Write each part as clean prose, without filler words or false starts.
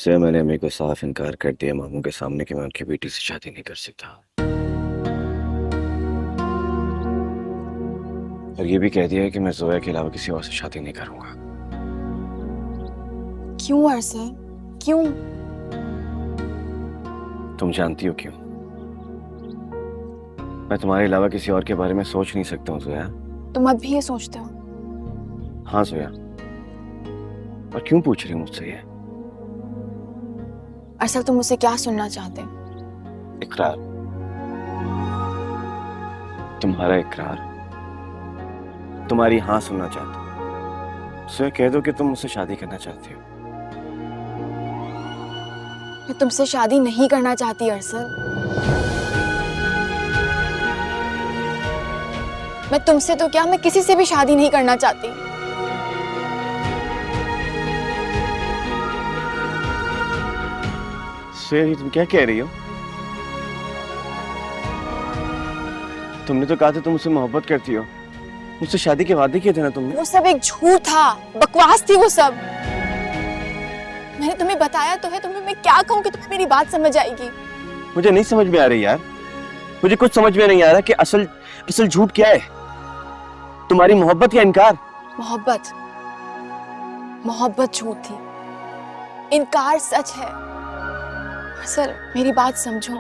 से मैंने अम्मी को साफ इनकार कर दिया मामू के सामने कि मैं उनकी बेटी से शादी नहीं कर सकता। और ये भी कह दिया है कि मैं जोया के अलावा किसी और से शादी नहीं करूंगा। क्यों अरसद, क्यों? तुम जानती हो क्यों? मैं तुम्हारे अलावा किसी और के बारे में सोच नहीं सकता हूँ जोया। तुम अब भी ये सोचते हो? हाँ जोया। और क्यों पूछ रही हो मुझसे ये? अरसद, तुम मुझसे क्या सुनना चाहते हो? इकरार। तुम्हारा इकरार, तुम्हारी हाँ सुनना चाहता हूँ। जोया कह दो कि तुम मुझसे शादी करना चाहती हो। मैं तुमसे शादी नहीं करना चाहती अरसद। मैं तुमसे तो क्या, मैं किसी से भी शादी नहीं करना चाहती। जोया तुम क्या कह रही हो? तुमने तो कहा था तुम मुझसे मोहब्बत करती हो, मुझसे शादी के वादे किए थे ना तुमने। वो सब एक झूठ था, बकवास थी वो सब। मैंने तुम्हें बताया तो है, तुम्हें मैं क्या कहूँ कि तुम्हें मेरी बात समझ आएगी? मुझे नहीं समझ में आ रही यार, मुझे कुछ समझ में नहीं आ रहा कि असल असल झूठ क्या है, तुम्हारी मोहब्बत या इनकार? मोहब्बत, मोहब्बत झूठ थी, इनकार सच है। सर मेरी बात समझो,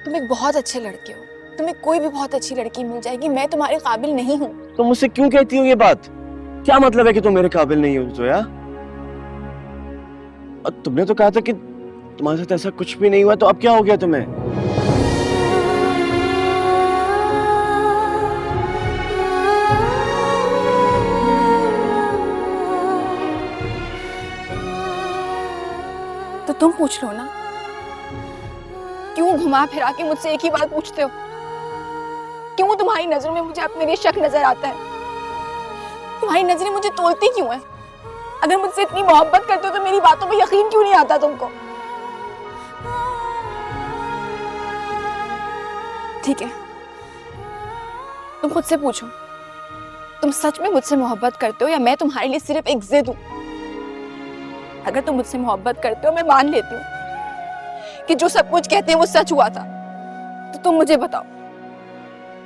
तुम एक बहुत अच्छे लड़के हो, तुम्हें कोई भी बहुत अच्छी लड़की मिल जाएगी, मैं तुम्हारे काबिल नहीं हूँ। तुम मुझसे क्यों कहती हो ये बात? क्या मतलब है कि तुम मेरे काबिल नहीं हो जोया? और तुमने तो कहा था कि तुम्हारे साथ ऐसा कुछ भी नहीं हुआ, तो अब क्या हो गया तुम्हें? तो तुम पूछ लो ना, क्यों घुमा फिरा के मुझसे एक ही बात पूछते हो? क्यों तुम्हारी नजरों में मुझे अब मेरे शक नजर आता है? तुम्हारी नजरें मुझे तोलती क्यों है? अगर मुझसे इतनी मोहब्बत करते हो तो मेरी बातों पे यकीन क्यों नहीं आता तुमको? ठीक है, तुम खुद से पूछो, तुम सच में मुझसे मोहब्बत करते हो या मैं तुम्हारे लिए सिर्फ एक जिद हूं? अगर तुम मुझसे मोहब्बत करते हो, मैं मान लेती हूँ कि जो सब कुछ कहते हैं वो सच हुआ था, तो तुम मुझे बताओ,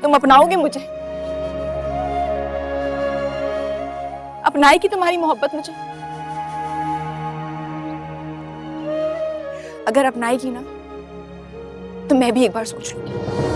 तुम अपनाओगे मुझे? अपनाएगी तुम्हारी मोहब्बत मुझे? अगर अपनाएगी ना, तो मैं भी एक बार सोच लूंगी।